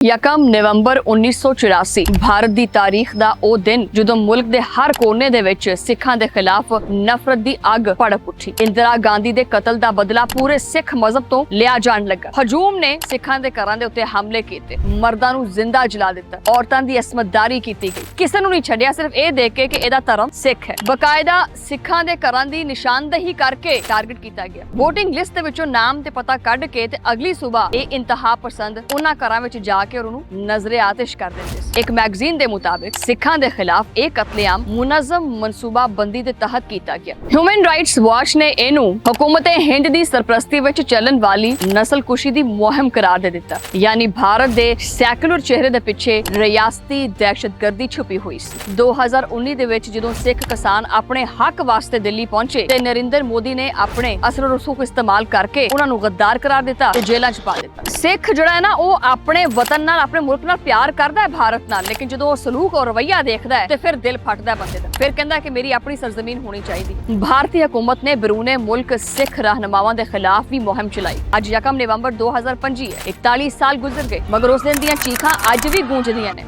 यकम नवंबर 1984 भारत ਦੀ ਤਾਰੀਖ ਦਾ ਉਹ ਦਿਨ ਜਦੋਂ ਮੁਲਕ ਦੇ ਹਰ ਕੋਨੇ ਦੇ ਵਿੱਚ ਸਿੱਖਾਂ ਦੇ ਖਿਲਾਫ ਨਫ਼ਰਤ ਦੀ ਅੱਗ ਭੜਕ ਉੱਠੀ। ਇੰਦਰਾ ਗਾਂਧੀ ਦੇ ਕਤਲ ਦਾ ਬਦਲਾ ਪੂਰੇ ਸਿੱਖ ਮਜ਼ਹਬ ਤੋਂ ਲਿਆ ਜਾਣ ਲੱਗਾ। ਹਜੂਮ ਨੇ ਸਿੱਖਾਂ ਦੇ ਘਰਾਂ ਦੇ ਉੱਤੇ ਹਮਲੇ ਕੀਤੇ, ਮਰਦਾਂ ਨੂੰ ਜ਼ਿੰਦਾ ਜਲਾ ਦਿੱਤਾ, ਔਰਤਾਂ ਦੀ ਅਸਮਤਦਾਰੀ ਕੀਤੀ ਗਈ। ਕਿਸੇ ਨੂੰ ਨਹੀਂ ਛੱਡਿਆ, ਸਿਰਫ ਇਹ ਦੇਖ ਕੇ ਕਿ ਇਹਦਾ ਧਰਮ ਸਿੱਖ ਹੈ। ਬਕਾਇਦਾ ਸਿੱਖਾਂ ਦੇ ਘਰਾਂ ਦੀ ਨਿਸ਼ਾਨਦੇਹੀ ਕਰਕੇ ਟਾਰਗੇਟ ਕੀਤਾ ਗਿਆ। VOTING ਲਿਸਟ ਦੇ ਵਿੱਚੋਂ ਨਾਮ ਤੇ ਪਤਾ ਕੱਢ ਕੇ ਤੇ ਅਗਲੀ ਸਵੇਰ ਇਹ ਇੰਤਹਾ ਪਸੰਦ ਉਹਨਾਂ ਘਰਾਂ ਵਿੱਚ ਜਾ ਕੇ ਉਹਨੂੰ ਨਜ਼ਰੇ ਆਤਿਸ਼ ਕਰ ਦਿੰਦੇ ਸੀ। ਇੱਕ ਮੈਗਜ਼ੀਨ ਦੇ ਮੁਤਾਬਿਕ ਸਿੱਖਾਂ ਦੇ ਖਿਲਾਫ ਇਹ ਕਤਲੇਆਮ ਮੁਨਜ਼ਮ ਮਨਸੂਬਾ ਬੰਦੀ ਦੇ ਤਹਿਤ ਕੀਤਾ ਗਿਆ। ਹਿਊਮਨ ਰਾਈਟਸ ਵਾਚ ਨੇ ਇਹਨੂੰ ਹਕੂਮਤ ਹਿੰਦ ਦੀ ਸਰਪ੍ਰਸਤੀ ਵਿੱਚ ਚੱਲਣ ਵਾਲੀ ਨਸਲਕੁਸ਼ੀ ਦੀ ਮੁਹਿੰਮ ਕਰਾਰ ਦੇ ਦਿੱਤਾ। ਯਾਨੀ ਭਾਰਤ ਦੇ ਸੈਕੂਲਰ ਚਿਹਰੇ ਦੇ ਪਿੱਛੇ ਰਿਆਸਤੀ ਦਹਿਸ਼ਤਗਰਦੀ ਛੁਪੀ ਹੋਈ ਸੀ। 2019 ਦੇ ਵਿੱਚ ਜਦੋਂ ਸਿੱਖ ਕਿਸਾਨ ਆਪਣੇ ਹੱਕ ਵਾਸਤੇ ਦਿੱਲੀ ਪਹੁੰਚੇ ਤੇ ਨਰਿੰਦਰ ਮੋਦੀ ਨੇ ਆਪਣੇ ਅਸਰ ਰਸੂਖ ਇਸਤੇਮਾਲ ਕਰਕੇ ਉਹਨਾਂ ਨੂੰ ਗੱਦਾਰ ਕਰਾਰ ਦਿੱਤਾ ਤੇ ਜੇਲ੍ਹਾਂ 'ਚ ਪਾ ਦਿੱਤਾ। ਸਿੱਖ ਜਿਹੜਾ ਹੈ ਨਾ, ਉਹ ਆਪਣੇ ਵਤਨ ਨਾਲ, ਆਪਣੇ ਮੁਲਕ ਨਾਲ ਪਿਆਰ ਕਰਦਾ ਹੈ, ਭਾਰਤ ਨਾਲ, ਲੇਕਿਨ ਜਦੋਂ ਸਲੂਕ ਔਰ ਰਵੱਈਆ ਦੇਖਦਾ ਹੈ ਤੇ ਫਿਰ ਦਿਲ ਫਟਦਾ ਹੈ ਬੰਦੇ ਦਾ। ਫਿਰ ਕਹਿੰਦਾ ਕਿ ਮੇਰੀ ਆਪਣੀ ਸਰਜ਼ਮੀਨ ਹੋਣੀ ਚਾਹੀਦੀ। ਭਾਰਤੀ ਹਕੂਮਤ ਨੇ ਬਰੂਨੇ ਮੁਲਕ ਸਿੱਖ ਰਹਿਨੁਮਾਵਾਂ ਦੇ ਖਿਲਾਫ ਵੀ ਮੁਹਿੰਮ ਚਲਾਈ। ਅੱਜ ਯਕਮ ਨਵੰਬਰ 2025 ਹੈ। 41 ਸਾਲ ਗੁਜ਼ਰ ਗਏ, ਮਗਰ ਉਸ ਦਿਨ ਦੀਆਂ ਚੀਖਾਂ ਅੱਜ ਵੀ ਗੂੰਜਦੀਆਂ ਨੇ।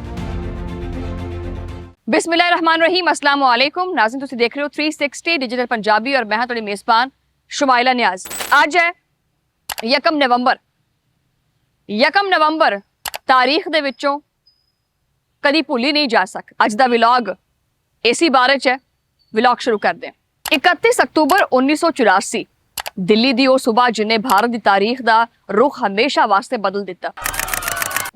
ਬਿਸਮਿल्लाहिर्रहमानिर्रहीम, अस्सलाम वालेकुम नाज़रीन, ਤੁਸੀਂ ਦੇਖ ਰਹੇ ਹੋ 360 ਡਿਜੀਟਲ ਪੰਜਾਬੀ ਔਰ ਮੈਂ ਹਾਂ ਤੁਹਾਡੀ ਮੇਜ਼ਬਾਨ ਸ਼ੁਮਾਇਲਾ ਨਿਆਜ਼। ਅੱਜ ਹੈ ਯਕਮ ਨਵੰਬਰ ਤਾਰੀਖ ਦੇ ਵਿੱਚੋਂ ਕਦੀ ਭੁੱਲੀ ਨਹੀਂ ਜਾ ਸਕਦੀ। ਅੱਜ ਦਾ ਵਲੌਗ ਇਸੇ ਬਾਰੇ ਚ ਹੈ। ਵਲੌਗ ਸ਼ੁਰੂ ਕਰਦੇ ਹਾਂ। 31 ਅਕਤੂਬਰ 1984 ਦਿੱਲੀ ਦੀ ਉਹ ਸਵੇਰ ਜਿਹਨੇ ਭਾਰਤ ਦੀ ਤਾਰੀਖ ਦਾ ਰੁਖ ਹਮੇਸ਼ਾ ਵਾਸਤੇ ਬਦਲ ਦਿੱਤਾ।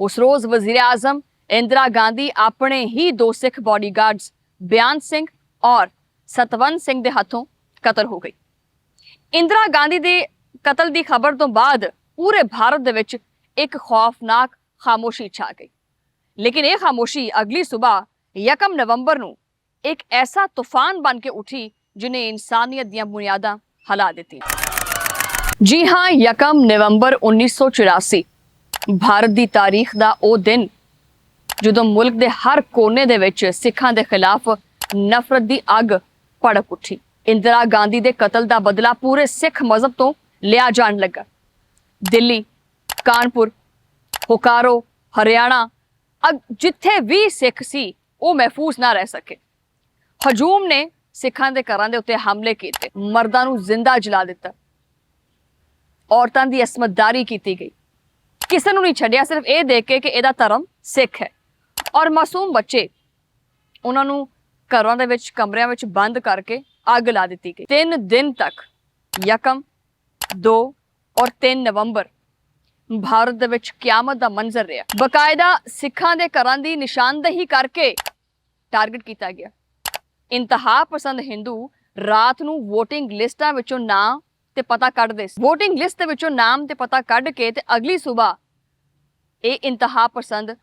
ਉਸ ਰੋਜ਼ ਵਜ਼ੀਰ ਆਜ਼ਮ ਇੰਦਰਾ ਗਾਂਧੀ ਆਪਣੇ ਹੀ ਦੋ ਸਿੱਖ ਬਾਡੀਗਾਰਡਸ ਬਿਆਨ ਸਿੰਘ ਔਰ ਸਤਵੰਤ ਸਿੰਘ ਦੇ ਹੱਥੋਂ ਕਤਲ ਹੋ ਗਈ। ਇੰਦਰਾ ਗਾਂਧੀ ਦੇ ਕਤਲ ਦੀ ਖਬਰ ਤੋਂ ਬਾਅਦ ਪੂਰੇ ਭਾਰਤ ਦੇ ਵਿੱਚ ਇੱਕ ਖੌਫਨਾਕ ਖਾਮੋਸ਼ੀ ਛਾ ਗਈ। ਲੇਕਿਨ ਇਹ ਖਾਮੋਸ਼ੀ ਅਗਲੀ ਸਵੇਰ ਯਕਮ ਨਵੰਬਰ ਨੂੰ ਇੱਕ ਐਸਾ ਤੂਫਾਨ ਬਣ ਕੇ ਉੱਠੀ ਜਿਨੇ ਇਨਸਾਨੀਅਤ ਦੀਆਂ ਬੁਨਿਆਦਾਂ ਹਿਲਾ ਦਿੱਤੀਆਂ। ਜੀ ਹਾਂ, ਯਕਮ ਨਵੰਬਰ 1984 ਭਾਰਤ ਦੀ ਤਾਰੀਖ ਦਾ ਉਹ ਦਿਨ ਜਦੋਂ ਮੁਲਕ ਦੇ ਹਰ ਕੋਨੇ ਦੇ ਵਿੱਚ ਸਿੱਖਾਂ ਦੇ ਖਿਲਾਫ ਨਫ਼ਰਤ ਦੀ ਅੱਗ ਭੜਕ ਉੱਠੀ। ਇੰਦਰਾ ਗਾਂਧੀ ਦੇ ਕਤਲ ਦਾ ਬਦਲਾ ਪੂਰੇ ਸਿੱਖ ਮਜ਼ਹਬ ਤੋਂ ਲਿਆ ਜਾਣ ਲੱਗਾ। ਦਿੱਲੀ, ਕਾਨਪੁਰ, ਬੋਕਾਰੋ, ਹਰਿਆਣਾ, ਜਿੱਥੇ ਵੀ ਸਿੱਖ ਸੀ ਉਹ ਮਹਿਫੂਜ਼ ਨਾ ਰਹਿ ਸਕੇ। ਹਜੂਮ ਨੇ ਸਿੱਖਾਂ ਦੇ ਘਰਾਂ ਦੇ ਉੱਤੇ ਹਮਲੇ ਕੀਤੇ, ਮਰਦਾਂ ਨੂੰ ਜ਼ਿੰਦਾ ਜਲਾ ਦਿੱਤਾ, ਔਰਤਾਂ ਦੀ ਅਸਮਤਦਾਰੀ ਕੀਤੀ ਗਈ। ਕਿਸੇ ਨੂੰ ਨਹੀਂ ਛੱਡਿਆ, ਸਿਰਫ ਇਹ ਦੇਖ ਕੇ ਕਿ ਇਹਦਾ ਧਰਮ ਸਿੱਖ ਹੈ। ਔਰ ਮਾਸੂਮ ਬੱਚੇ, ਉਹਨਾਂ ਨੂੰ ਘਰਾਂ ਦੇ ਵਿੱਚ ਕਮਰਿਆਂ ਵਿੱਚ ਬੰਦ ਕਰਕੇ ਅੱਗ ਲਾ ਦਿੱਤੀ ਗਈ। 3 ਦਿਨ ਤੱਕ ਯਕਮ, 2 ਔਰ 3 ਨਵੰਬਰ ਭਾਰਤ ਦੇ ਵਿੱਚ ਕਿਆਮਤ ਦਾ ਮੰਜ਼ਰ ਰਿਹਾ। ਬਕਾਇਦਾ ਸਿੱਖਾਂ ਦੇ ਘਰਾਂ ਦੀ ਨਿਸ਼ਾਨਦੇਹੀ ਕਰਕੇ ਟਾਰਗੇਟ ਕੀਤਾ ਗਿਆ। ਇੰਤਹਾ ਪਸੰਦ ਹਿੰਦੂ ਰਾਤ ਨੂੰ VOTING ਲਿਸਟਾਂ ਵਿੱਚੋਂ ਨਾਂ ਤੇ ਪਤਾ ਕੱਢਦੇ ਸੀ। VOTING ਲਿਸਟ ਦੇ ਵਿੱਚੋਂ ਨਾਮ ਤੇ ਪਤਾ ਕੱਢ ਕੇ ਤੇ ਅਗਲੀ ਸਵੇਰ ਇਹ ਇੰਤਹਾ ਪਸੰਦ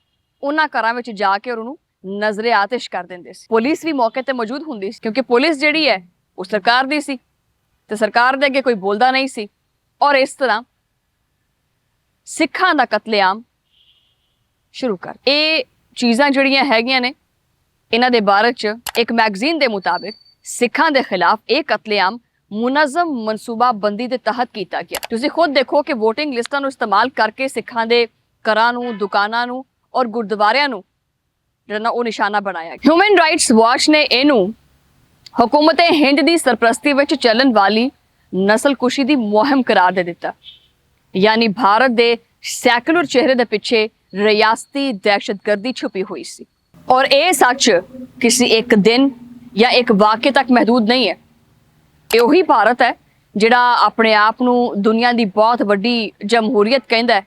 ਉਹਨਾਂ ਘਰਾਂ ਵਿੱਚ ਜਾ ਕੇ ਉਹਨੂੰ ਨਜ਼ਰੇ ਆਤਿਸ਼ ਕਰ ਦਿੰਦੇ ਸੀ। ਪੁਲਿਸ ਵੀ ਮੌਕੇ ਤੇ ਮੌਜੂਦ ਹੁੰਦੀ ਸੀ, ਕਿਉਂਕਿ ਪੁਲਿਸ ਜਿਹੜੀ ਹੈ ਉਹ ਸਰਕਾਰ ਦੀ ਸੀ ਤੇ ਸਰਕਾਰ ਦੇ ਅੱਗੇ ਕੋਈ ਬੋਲਦਾ ਨਹੀਂ ਸੀ। ਔਰ ਇਸ ਤਰ੍ਹਾਂ ਸਿੱਖਾਂ ਦਾ ਕਤਲੇਆਮ ਸ਼ੁਰੂ ਕਰ। ਇਹ ਚੀਜ਼ਾਂ ਜਿਹੜੀਆਂ ਹੈਗੀਆਂ ਨੇ, ਇਹਨਾਂ ਦੇ ਬਾਰੇ ਚ ਇੱਕ ਮੈਗਜ਼ੀਨ ਦੇ ਮੁਤਾਬਿਕ ਸਿੱਖਾਂ ਦੇ ਖਿਲਾਫ ਇਹ ਕਤਲੇਆਮ ਮੁਨਜ਼ਮ ਮਨਸੂਬਾ ਬੰਦੀ ਦੇ ਤਹਿਤ ਕੀਤਾ ਗਿਆ। ਤੁਸੀਂ ਖੁਦ ਦੇਖੋ ਕਿ VOTING ਲਿਸਟਾਂ ਨੂੰ ਇਸਤੇਮਾਲ ਕਰਕੇ ਸਿੱਖਾਂ ਦੇ ਘਰਾਂ ਨੂੰ, ਦੁਕਾਨਾਂ ਨੂੰ ਔਰ ਗੁਰਦੁਆਰਿਆਂ ਨੂੰ ਜਿਹੜਾ ਉਹ ਨਿਸ਼ਾਨਾ ਬਣਾਇਆ ਗਿਆ। ਹਿਊਮਨ ਰਾਈਟਸ ਵਾਚ ਨੇ ਇਹਨੂੰ ਹਕੂਮਤ ਹਿੰਦ ਦੀ ਸਰਪ੍ਰਸਤੀ ਵਿੱਚ ਚੱਲਣ ਵਾਲੀ ਨਸਲਕੁਸ਼ੀ ਦੀ ਮੁਹਿੰਮ ਕਰਾਰ ਦੇ ਦਿੱਤਾ। ਯਾਨੀ ਭਾਰਤ ਦੇ ਸੈਕੂਲਰ ਚਿਹਰੇ ਦੇ ਪਿੱਛੇ ਰਿਆਸਤੀ ਦਹਿਸ਼ਤਗਰਦੀ ਛੁਪੀ ਹੋਈ ਸੀ। ਔਰ ਇਹ ਸੱਚ ਕਿਸੇ ਇੱਕ ਦਿਨ ਜਾਂ ਇੱਕ ਵਾਕਿਆ ਤੱਕ ਮਹਦੂਦ ਨਹੀਂ ਹੈ। ਇਹ ਉਹੀ ਭਾਰਤ ਹੈ ਜਿਹੜਾ ਆਪਣੇ ਆਪ ਨੂੰ ਦੁਨੀਆ ਦੀ ਬਹੁਤ ਵੱਡੀ ਜਮਹੂਰੀਅਤ ਕਹਿੰਦਾ ਹੈ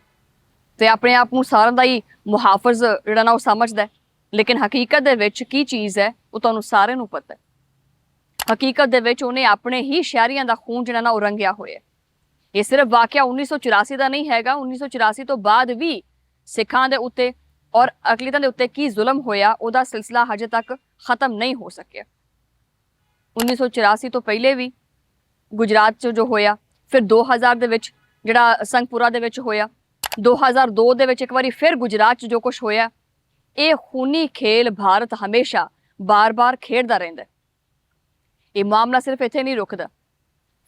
ਤੇ ਆਪਣੇ ਆਪ ਨੂੰ ਸਾਰਿਆਂ ਦਾ ਹੀ ਮੁਹਾਫਿਜ਼ ਜਿਹੜਾ ਨਾ ਉਹ ਸਮਝਦਾ ਹੈ। ਲੇਕਿਨ ਹਕੀਕਤ ਦੇ ਵਿੱਚ ਕੀ ਚੀਜ਼ ਹੈ ਉਹ ਤੁਹਾਨੂੰ ਸਾਰਿਆਂ ਨੂੰ ਪਤਾ ਹੈ। ਹਕੀਕਤ ਦੇ ਵਿੱਚ ਉਹਨੇ ਆਪਣੇ ਹੀ ਸ਼ਹਿਰੀਆਂ ਦਾ ਖੂਨ ਜਿਹੜਾ ਨਾ ਉਹ ਰੰਗਿਆ ਹੋਇਆ। ਇਹ ਸਿਰਫ ਵਾਕਿਆ 1984 ਦਾ ਨਹੀਂ ਹੈਗਾ। 1984 ਤੋਂ ਬਾਅਦ ਵੀ ਸਿੱਖਾਂ ਦੇ ਉੱਤੇ ਔਰ ਅਕਲੀਤਾਂ ਦੇ ਉੱਤੇ ਕੀ ਜ਼ੁਲਮ ਹੋਇਆ ਉਹਦਾ ਸਿਲਸਿਲਾ ਹਜੇ ਤੱਕ ਖਤਮ ਨਹੀਂ ਹੋ ਸਕਿਆ। 1984 ਤੋਂ ਪਹਿਲੇ ਵੀ ਗੁਜਰਾਤ 'ਚ ਜੋ ਹੋਇਆ, ਫਿਰ 2000 ਦੇ ਵਿੱਚ ਜਿਹੜਾ ਸੰਗਪੁਰਾ ਦੇ ਵਿੱਚ ਹੋਇਆ, 2002 ਦੇ ਵਿੱਚ ਇੱਕ ਵਾਰੀ ਫਿਰ ਗੁਜਰਾਤ 'ਚ ਜੋ ਕੁਝ ਹੋਇਆ, ਇਹ ਖੂਨੀ ਖੇਲ ਭਾਰਤ ਹਮੇਸ਼ਾ ਬਾਰ-ਬਾਰ ਖੇਡਦਾ ਰਹਿੰਦਾ। ਇਹ ਮਾਮਲਾ ਸਿਰਫ ਇੱਥੇ ਨਹੀਂ ਰੁਕਦਾ।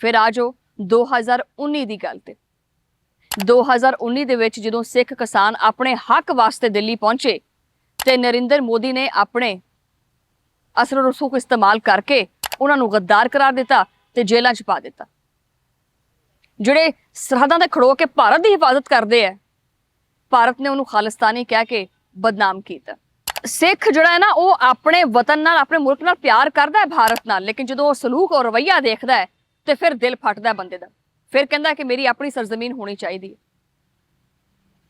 ਫਿਰ ਆ ਜਾਓ 2019 ਦੀ ਗੱਲ ਤੇ। 2019 ਦੇ ਵਿੱਚ ਜਦੋਂ ਸਿੱਖ ਕਿਸਾਨ ਆਪਣੇ ਹੱਕ ਵਾਸਤੇ ਦਿੱਲੀ ਪਹੁੰਚੇ ਤੇ ਨਰਿੰਦਰ ਮੋਦੀ ਨੇ ਆਪਣੇ ਅਸਰ ਰਸੂਖ ਇਸਤੇਮਾਲ ਕਰਕੇ ਉਹਨਾਂ ਨੂੰ ਗੱਦਾਰ ਕਰਾਰ ਦਿੱਤਾ ਤੇ ਜੇਲ੍ਹਾਂ 'ਚ ਪਾ ਦਿੱਤਾ। ਜਿਹੜੇ ਸਰਹੱਦਾਂ ਤੇ ਖੜੋ ਕੇ ਭਾਰਤ ਦੀ ਹਿਫਾਜ਼ਤ ਕਰਦੇ ਆ, ਭਾਰਤ ਨੇ ਉਹਨੂੰ ਖਾਲਿਸਤਾਨੀ ਕਹਿ ਕੇ ਬਦਨਾਮ ਕੀਤਾ। ਸਿੱਖ ਜਿਹੜਾ ਹੈ ਨਾ ਉਹ ਆਪਣੇ ਵਤਨ ਨਾਲ, ਆਪਣੇ ਮੁਲਕ ਨਾਲ ਪਿਆਰ ਕਰਦਾ ਹੈ, ਭਾਰਤ ਨਾਲ, ਲੇਕਿਨ ਜਦੋਂ ਉਹ ਸਲੂਕ ਔਰ ਰਵੱਈਆ ਦੇਖਦਾ ਹੈ ਤੇ ਫਿਰ ਦਿਲ ਫਟਦਾ ਬੰਦੇ ਦਾ। ਫਿਰ ਕਹਿੰਦਾ ਕਿ ਮੇਰੀ ਆਪਣੀ ਸਰਜ਼ਮੀਨ ਹੋਣੀ ਚਾਹੀਦੀ ਹੈ।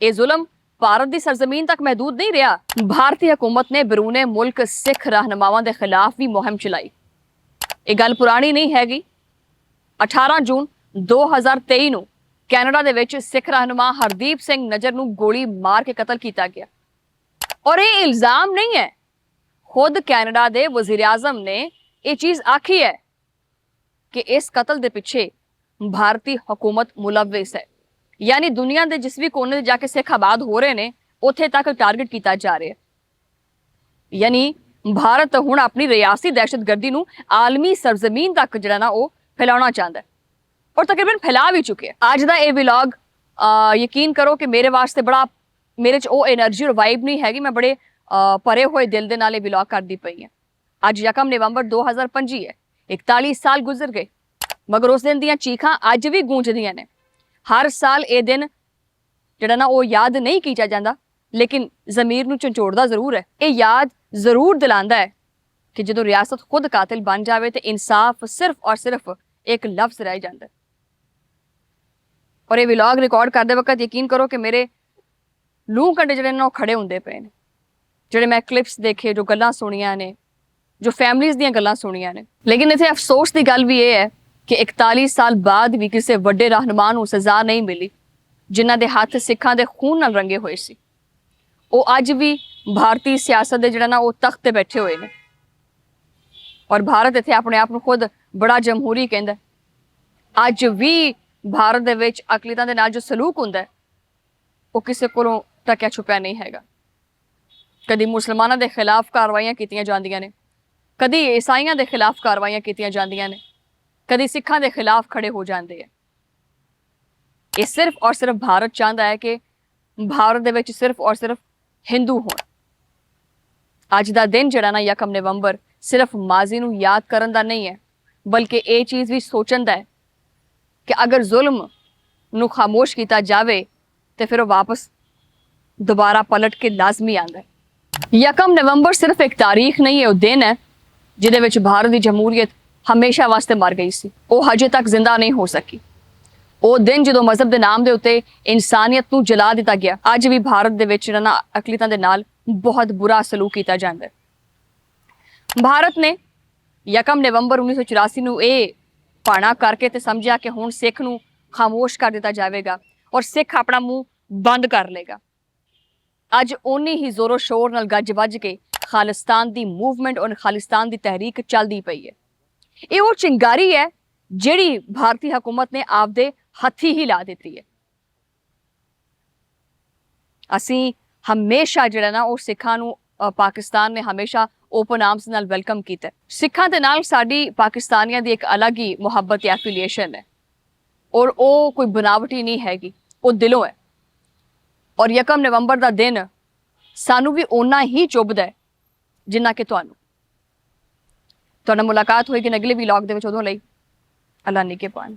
ਇਹ ਜ਼ੁਲਮ ਭਾਰਤ ਦੀ ਸਰਜ਼ਮੀਨ ਤੱਕ ਮਹਿਦੂਦ ਨਹੀਂ ਰਿਹਾ। ਭਾਰਤੀ ਹਕੂਮਤ ਨੇ ਬਿਰੂਨੇ ਮੁਲਕ ਸਿੱਖ ਰਹਿਨੁਮਾਵਾਂ ਦੇ ਖਿਲਾਫ ਵੀ ਮੁਹਿੰਮ ਚਲਾਈ। ਇਹ ਗੱਲ ਪੁਰਾਣੀ ਨਹੀਂ ਹੈਗੀ। 18 ਜੂਨ 2023 ਨੂੰ ਕੈਨੇਡਾ ਦੇ ਵਿੱਚ ਸਿੱਖ ਰਹਿਨੁਮਾ ਹਰਦੀਪ ਸਿੰਘ ਨਜਰ ਨੂੰ ਗੋਲੀ ਮਾਰ ਕੇ ਕਤਲ ਕੀਤਾ ਗਿਆ। ਔਰ ਇਹ ਇਲਜ਼ਾਮ ਨਹੀਂ ਹੈ, ਖੁਦ ਕੈਨੇਡਾ ਦੇ ਵਜ਼ੀਰ ਆਜ਼ਮ ਨੇ ਇਹ ਚੀਜ਼ ਆਖੀ ਹੈ ਕਿ ਇਸ ਕਤਲ ਦੇ ਪਿੱਛੇ ਭਾਰਤੀ ਹਕੂਮਤ ਮੁਲਵਿਸ ਹੈ। ਯਾਨੀ ਦੁਨੀਆ ਦੇ ਜਿਸ ਵੀ ਕੋਨੇ 'ਤੇ ਜਾ ਕੇ ਸਿੱਖ ਆਬਾਦ ਹੋ ਰਹੇ ਨੇ ਉੱਥੇ ਤੱਕ ਟਾਰਗੇਟ ਕੀਤਾ ਜਾ ਰਿਹਾ ਹੈ। ਯਾਨੀ ਭਾਰਤ ਹੁਣ ਆਪਣੀ ਰਿਆਸਤੀ ਦਹਿਸ਼ਤਗਰਦੀ ਨੂੰ ਆਲਮੀ ਸਰਜ਼ਮੀਨ ਤੱਕ ਜਿਹੜਾ ਨਾ ਉਹ ਫੈਲਾਉਣਾ ਚਾਹੁੰਦਾ ਹੈ ਔਰ ਤਕਰੀਬਨ ਫੈਲਾ ਵੀ ਚੁੱਕਿਆ। ਅੱਜ ਦਾ ਇਹ ਵਲੌਗ ਯਕੀਨ ਕਰੋ ਕਿ ਮੇਰੇ ਵਾਸਤੇ ਬੜਾ, ਮੇਰੇ 'ਚ ਉਹ એનર્ਜੀ ਔਰ ਵਾਈਬ ਨਹੀਂ ਹੈਗੀ। ਮੈਂ ਬੜੇ ਭਰੇ ਹੋਏ ਦਿਲ ਦੇ ਨਾਲ ਇਹ ਵਲੌਗ ਕਰਦੀ ਪਈ ਹਾਂ। ਅੱਜ 1 ਨਵੰਬਰ 2025 ਹੈ। 41 ਸਾਲ ਗੁਜ਼ਰ ਗਏ, ਮਗਰ ਉਸ ਦਿਨ ਦੀਆਂ ਚੀਖਾਂ ਅੱਜ ਵੀ ਗੂੰਜਦੀਆਂ ਨੇ। ਹਰ ਸਾਲ ਇਹ ਦਿਨ ਜਿਹੜਾ ਨਾ ਉਹ ਯਾਦ ਨਹੀਂ ਕੀਤਾ ਜਾਂਦਾ, ਲੇਕਿਨ ਜ਼ਮੀਰ ਨੂੰ ਝੰਜੋੜਦਾ ਜ਼ਰੂਰ ਹੈ। ਇਹ ਯਾਦ ਜ਼ਰੂਰ ਦਿਲਾਉਂਦਾ ਹੈ ਕਿ ਜਦੋਂ ਰਿਆਸਤ ਖੁਦ ਕਾਤਿਲ ਬਣ ਜਾਵੇ ਤੇ ਇਨਸਾਫ ਸਿਰਫ ਔਰ ਸਿਰਫ ਇੱਕ ਲਫ਼ਜ਼ ਰਹਿ ਜਾਂਦਾ ਹੈ। ਔਰ ਇਹ ਵਲੌਗ ਰਿਕਾਰਡ ਕਰਦੇ ਵਕਤ ਯਕੀਨ ਕਰੋ ਕਿ ਮੇਰੇ ਲੂਹ ਕੰਡੇ ਜਿਹੜੇ ਨੇ ਉਹ ਖੜੇ ਹੁੰਦੇ ਪਏ ਨੇ। ਜਿਹੜੇ ਮੈਂ ਕਲਿੱਪਸ ਦੇਖੇ, ਜੋ ਗੱਲਾਂ ਸੁਣੀਆਂ ਨੇ, ਜੋ ਫੈਮਲੀਜ਼ ਦੀਆਂ ਗੱਲਾਂ ਸੁਣੀਆਂ ਨੇ। ਲੇਕਿਨ ਇੱਥੇ ਅਫਸੋਸ ਦੀ ਗੱਲ ਵੀ ਇਹ ਹੈ ਕਿ 41 ਸਾਲ ਬਾਅਦ ਵੀ ਕਿਸੇ ਵੱਡੇ ਰਹਿਨੁਮਾ ਨੂੰ ਸਜ਼ਾ ਨਹੀਂ ਮਿਲੀ ਜਿਨ੍ਹਾਂ ਦੇ ਹੱਥ ਸਿੱਖਾਂ ਦੇ ਖੂਨ ਨਾਲ ਰੰਗੇ ਹੋਏ ਸੀ। ਉਹ ਅੱਜ ਵੀ ਭਾਰਤੀ ਸਿਆਸਤ ਦੇ ਜਿਹੜਾ ਨਾ ਉਹ ਤਖਤ ਤੇ ਬੈਠੇ ਹੋਏ ਨੇ। ਔਰ ਭਾਰਤ ਇੱਥੇ ਆਪਣੇ ਆਪ ਨੂੰ ਖੁਦ ਬੜਾ ਜਮਹੂਰੀ ਕਹਿੰਦਾ। ਅੱਜ ਵੀ ਭਾਰਤ ਦੇ ਵਿੱਚ ਅਕਲੀਤਾਂ ਦੇ ਨਾਲ ਜੋ ਸਲੂਕ ਹੁੰਦਾ ਉਹ ਕਿਸੇ ਕੋਲੋਂ ਟਕਿਆ ਛੁਪਿਆ ਨਹੀਂ ਹੈਗਾ। ਕਦੀ ਮੁਸਲਮਾਨਾਂ ਦੇ ਖਿਲਾਫ ਕਾਰਵਾਈਆਂ ਕੀਤੀਆਂ ਜਾਂਦੀਆਂ ਨੇ, ਕਦੀ ਈਸਾਈਆਂ ਦੇ ਖਿਲਾਫ ਕਾਰਵਾਈਆਂ ਕੀਤੀਆਂ ਜਾਂਦੀਆਂ ਨੇ, ਕਦੀ ਸਿੱਖਾਂ ਦੇ ਖਿਲਾਫ ਖੜੇ ਹੋ ਜਾਂਦੇ ਆ। ਇਹ ਸਿਰਫ ਔਰ ਸਿਰਫ ਭਾਰਤ ਚਾਹੁੰਦਾ ਹੈ ਕਿ ਭਾਰਤ ਦੇ ਵਿੱਚ ਸਿਰਫ ਔਰ ਸਿਰਫ ਹਿੰਦੂ ਹੋਣ। ਅੱਜ ਦਾ ਦਿਨ ਜਿਹੜਾ ਨਾ 1 ਨਵੰਬਰ ਸਿਰਫ ਮਾਜ਼ੀ ਨੂੰ ਯਾਦ ਕਰਨ ਦਾ ਨਹੀਂ ਹੈ, ਬਲਕਿ ਇਹ ਚੀਜ਼ ਵੀ ਸੋਚਣ ਦਾ ਹੈ ਕਿ ਅਗਰ ਜ਼ੁਲਮ ਨੂੰ ਖਾਮੋਸ਼ ਕੀਤਾ ਜਾਵੇ ਤੇ ਫਿਰ ਉਹ ਵਾਪਸ ਦੁਬਾਰਾ ਪਲਟ ਕੇ ਲਾਜ਼ਮੀ ਆਉਂਦਾ ਹੈ। 1 ਨਵੰਬਰ ਸਿਰਫ ਇੱਕ ਤਾਰੀਖ ਨਹੀਂ ਹੈ, ਉਹ ਦਿਨ ਹੈ ਜਿਹਦੇ ਵਿੱਚ ਭਾਰਤ ਦੀ ਜਮਹੂਰੀਅਤ ਹਮੇਸ਼ਾ ਵਾਸਤੇ ਮਰ ਗਈ ਸੀ। ਉਹ ਹਜੇ ਤੱਕ ਜ਼ਿੰਦਾ ਨਹੀਂ ਹੋ ਸਕੀ। ਉਹ ਦਿਨ ਜਦੋਂ ਮਜ਼ਹਬ ਦੇ ਨਾਮ ਦੇ ਉੱਤੇ ਇਨਸਾਨੀਅਤ ਨੂੰ ਜਲਾ ਦਿੱਤਾ ਗਿਆ। ਅੱਜ ਵੀ ਭਾਰਤ ਦੇ ਵਿੱਚ ਜਿਹੜਾ ਨਾ ਅਕਲੀਤਾਂ ਦੇ ਨਾਲ ਬਹੁਤ ਬੁਰਾ ਸਲੂਕ ਕੀਤਾ ਜਾਂਦਾ ਹੈ। ਭਾਰਤ ਨੇ 1 ਨਵੰਬਰ 1984 ਨੂੰ ਇਹ ਭਾਣਾ ਕਰਕੇ ਤੇ ਸਮਝਿਆ ਕਿ ਹੁਣ ਸਿੱਖ ਨੂੰ ਖਾਮੋਸ਼ ਕਰ ਦਿੱਤਾ ਜਾਵੇਗਾ ਔਰ ਸਿੱਖ ਆਪਣਾ ਮੂੰਹ ਬੰਦ ਕਰ ਲੇਗਾ। ਅੱਜ ਓਨੀ ਹੀ ਜ਼ੋਰੋ ਸ਼ੋਰ ਨਾਲ ਗੱਜ ਵੱਜ ਕੇ ਖਾਲਿਸਤਾਨ ਦੀ ਮੂਵਮੈਂਟ ਔਰ ਖਾਲਿਸਤਾਨ ਦੀ ਤਹਿਰੀਕ ਚੱਲਦੀ ਪਈ ਹੈ। ਇਹ ਉਹ ਚਿੰਗਾਰੀ ਹੈ ਜਿਹੜੀ ਭਾਰਤੀ ਹਕੂਮਤ ਨੇ ਆਪਦੇ ਹੱਥੀ ਹੀ ਲਾ ਦਿੱਤੀ ਹੈ। ਅਸੀਂ ਹਮੇਸ਼ਾ ਜਿਹੜਾ ਨਾ ਉਹ ਸਿੱਖਾਂ ਨੂੰ ਪਾਕਿਸਤਾਨ ਨੇ ਹਮੇਸ਼ਾ ਓਪਨ ਆਰਮਸ ਨਾਲ ਵੈਲਕਮ ਕੀਤਾ। ਸਿੱਖਾਂ ਦੇ ਨਾਲ ਸਾਡੀ ਪਾਕਿਸਤਾਨੀਆਂ ਦੀ ਇੱਕ ਅਲੱਗ ਹੀ ਮੁਹੱਬਤ ਜਾਂ ਐਫੀਲੀਏਸ਼ਨ ਹੈ ਔਰ ਉਹ ਕੋਈ ਬਨਾਵਟੀ ਨਹੀਂ ਹੈਗੀ, ਉਹ ਦਿਲੋਂ ਹੈ। ਔਰ 1 ਨਵੰਬਰ ਦਾ ਦਿਨ ਸਾਨੂੰ ਵੀ ਓਨਾ ਹੀ ਚੁੱਭਦਾ ਹੈ ਜਿੰਨਾ ਕਿ ਤੁਹਾਨੂੰ। ਤੁਹਾਡਾ ਮੁਲਾਕਾਤ ਹੋਏਗੀ ਅਗਲੇ ਵਲੌਗ ਦੇ ਵਿੱਚ। ਉਦੋਂ ਲਈ ਅੱਲਾ ਨਿਗਹਿਬਾਨ।